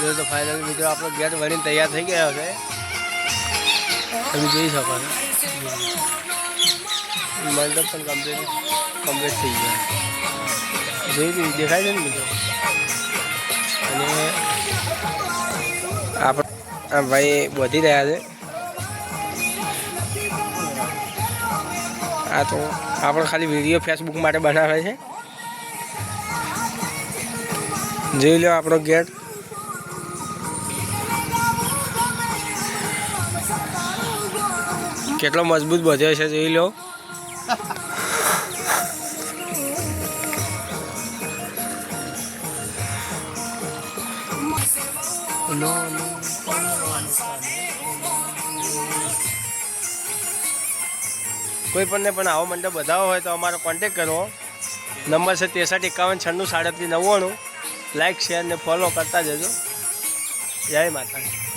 જો તો ફાઇનલ મિત્રો આપણો ગેટ બનીને તૈયાર થઈ ગયો છે. તમે જોઈ શકો છો મંડપ પણ કમ્પ્લીટ થઈ ગયો. જોઈ દેખાય છે ને મિત્રો. અને આપણે ભાઈ વધી રહ્યા છે. આ તો આપણે ખાલી વિડીયો ફેસબુક માટે બનાવે છે. જોઈ લો આપણો ગેટ. કેટલો મજબૂત બધ્યો છે જોઈ લો. કોઈ પણ આવો મંડપ બધાવો હોય તો અમારો કોન્ટેક કરવો. નંબર છે 63 51 96 37 99. લાઈક શેર ને ફોલો કરતા જજો. જય માતા.